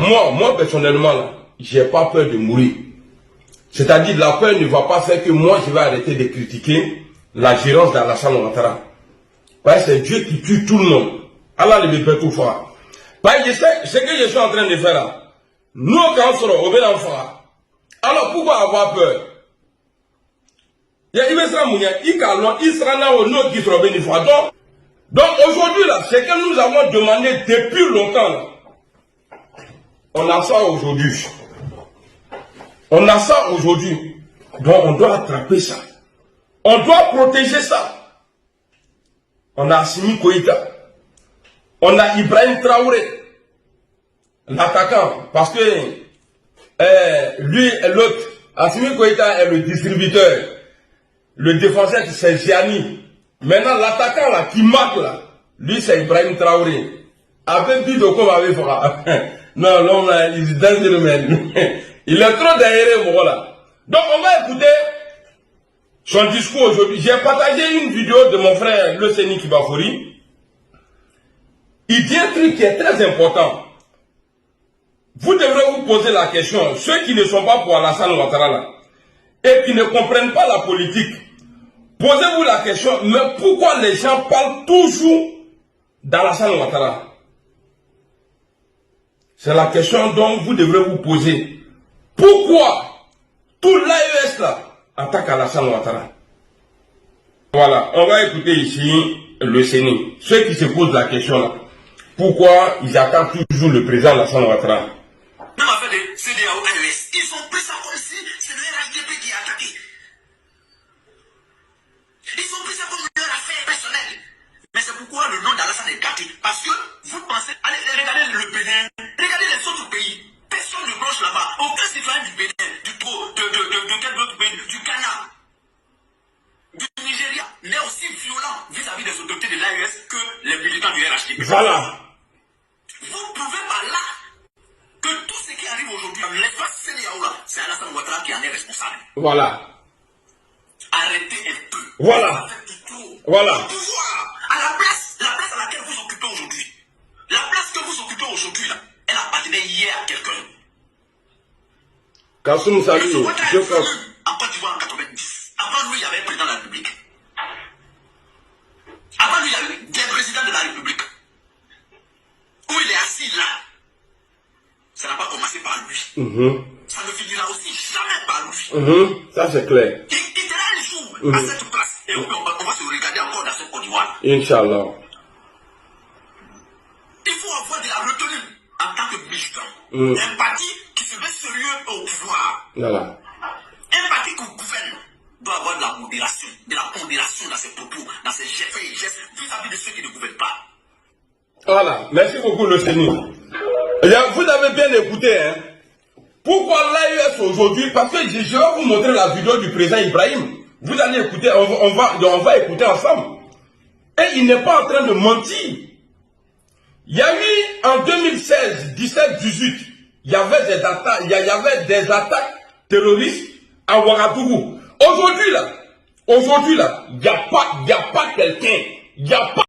moi personnellement, là, j'ai pas peur de mourir. C'est-à-dire, la peur ne va pas faire que moi, je vais arrêter de critiquer la gérance d'Alassane Ouattara. Parce que c'est Dieu qui tue tout le monde. Allah le fait tout faire. Parce que ce que je suis en train de faire là, nous, quand on sera au Bélanfara, alors pourquoi avoir peur? Il sera là au nord qui sera béni. Donc aujourd'hui, là, ce que nous avons demandé depuis longtemps, là, on a ça aujourd'hui. On a ça aujourd'hui. Donc on doit attraper ça. On doit protéger ça. On a Assimi Koïta. On a Ibrahim Traoré. L'attaquant. Parce que lui et l'autre, Assimi Koïta est le distributeur. Le défenseur, c'est Gianni. Maintenant, l'attaquant là, qui marque là, lui c'est Ibrahim Traoré. Avec plus de comme avec Fara. Non, l'homme là, il est dangereux, man. Il est trop derrière moi là. Donc on va écouter son discours aujourd'hui. J'ai partagé une vidéo de mon frère Le Séni Kibafouri. Il dit un truc qui est très important. Vous devrez vous poser la question, ceux qui ne sont pas pour Alassane Ouattara là, et qui ne comprennent pas la politique, posez-vous la question, mais pourquoi les gens parlent toujours d'Alassane Ouattara? C'est la question dont vous devrez vous poser. Pourquoi tout l'AES là attaque Alassane Ouattara? Voilà, on va écouter ici le Séni. Ceux qui se posent la question là, pourquoi ils attaquent toujours le président Alassane Ouattara? Même affaire de CDAO AES, ils ont pris ça comme si c'est le RHDP qui a attaqué. Ils ont pris ça comme leur affaire personnelle. Mais c'est pourquoi le nom d'Alassane est gâté. Parce que vous pensez, allez regardez le Bénin, regardez les autres pays. Personne ne blanche là-bas. Aucun citoyen du Bénin, de quel autre pays, du Ghana, du Nigeria, n'est aussi violent vis-à-vis des autorités de l'AES que les militants du RHDP. Voilà. Vous prouvez par là que tout ce qui arrive aujourd'hui, l'espace CDAO là, c'est Alassane Ouattara qui en est responsable. Voilà. Arrêtez un peu. Voilà. Voilà. Le pouvoir, à la place à laquelle vous occupez aujourd'hui, la place que vous occupez aujourd'hui là, elle appartenait hier à quelqu'un. Kassoum Sali, En Côte d'Ivoire en 90. Avant lui, il y avait un président de la République. Avant lui, il y avait des présidents de la République. Où il est assis là. Ça n'a pas commencé par lui. Ça ne finira aussi jamais par lui. Ça c'est clair. Il quittera un jour à cette place. Et on va se regarder encore dans cette Côte d'Ivoire. Inch'Allah. Il faut avoir de la retenue en tant que militant. Un parti qui se met sérieux au pouvoir. Voilà. Un parti qui gouverne doit avoir de la modération dans ses propos, dans ses faits et gestes vis-à-vis de ceux qui ne gouvernent pas. Voilà. Merci beaucoup, le Séni. Vous avez bien écouté, hein. Pourquoi l'AES aujourd'hui? Parce que je vais vous montrer la vidéo du président Ibrahim. Vous allez écouter, on va écouter ensemble. Et il n'est pas en train de mentir. Il y a eu en 2016, 17, 18, il y avait des attaques terroristes à Ouagadougou. Aujourd'hui là, il n'y a pas quelqu'un, il n'y a pas